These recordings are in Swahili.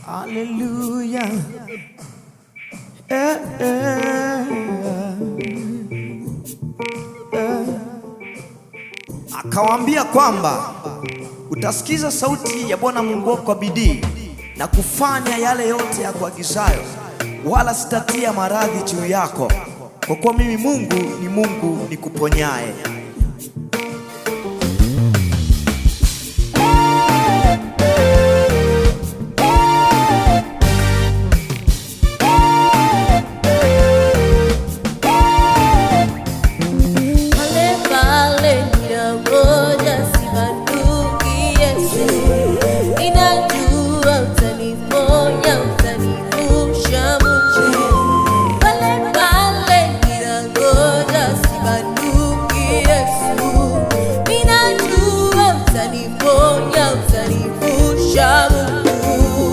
Hallelujah. Eh, eh, eh. Akawaambia kwamba utasikiza sauti ya Bwana Mungu wako kwa bidii na kufanya yale yote ya kuagizayo, wala sitatia maradhi juu yako, kwa kuwa mimi Mungu ni Mungu nikuponyaye.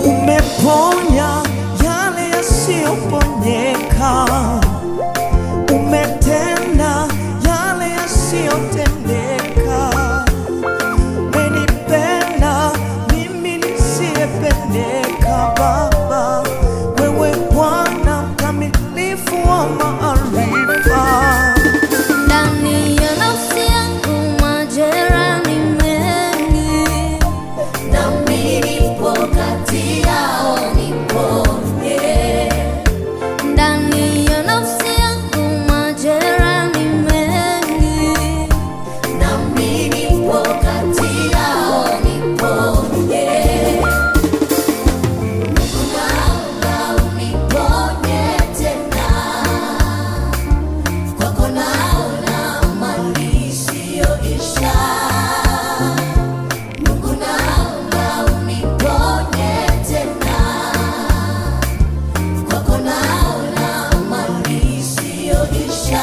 Umeponya yale yasiyoponyeka, umetenda yale yasiyotendeka, umenipenda mimi nisiyependeka. Baba, wewe Bwana mkamilifu wa maarifa. Ndani ya nafsi yangu majeraha ni mengi, nami nipo kati yao, niponye. Ndani ya nafsi yangu majeraha ni mengi, nami nipo kati yao, niponye. Naomba uniponye tena, kwako naona amani isiyoisha. Mungu, naomba uniponye tena, kwako naona amani isiyoisha.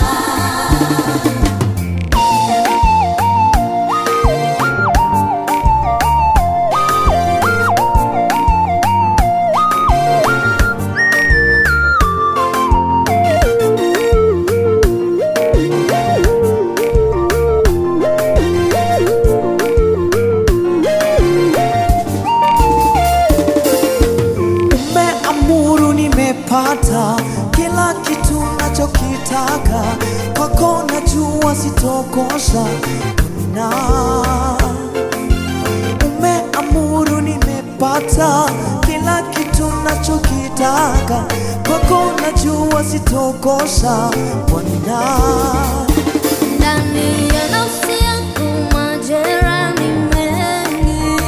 Umeamuru nimepata kila kitu nachokitaka, kwako najua sitokosa. Na umeamuru nimepata kila kitu nachokitaka, kwako najua sitokosa. Bwana, Ndani ya nafsi yangu majeraha ni mengi,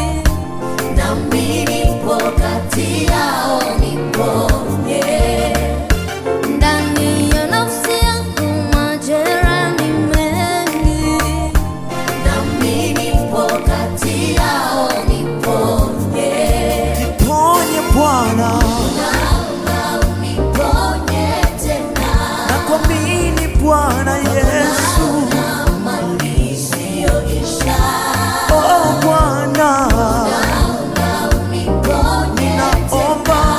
nami nipo kati yao, niponye. Ndani ya nafsi yangu majeraha ni mengi, nami nipo kati yao, niponye. niponye Bwana, Naomba uniponye tena, nakuamini Bwana Yesu. amani isiyoisha. Oh Bwana, Naomba uniponye naomba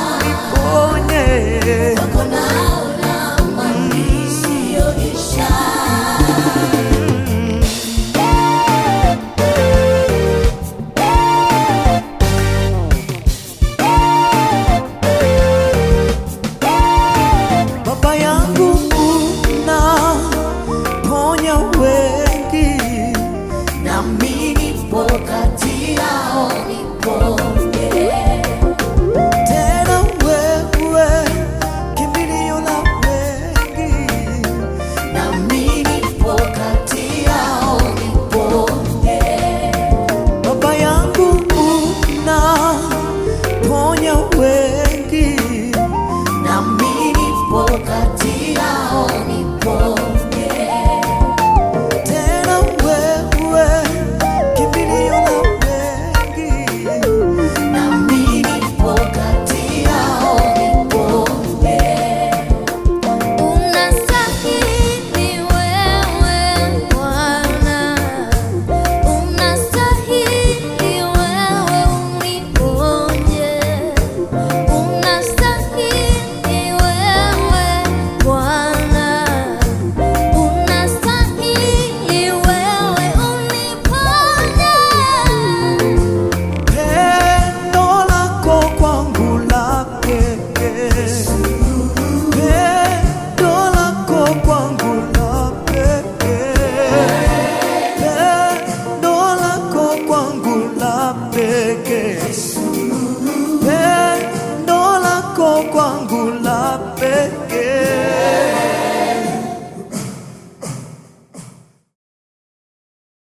pekee.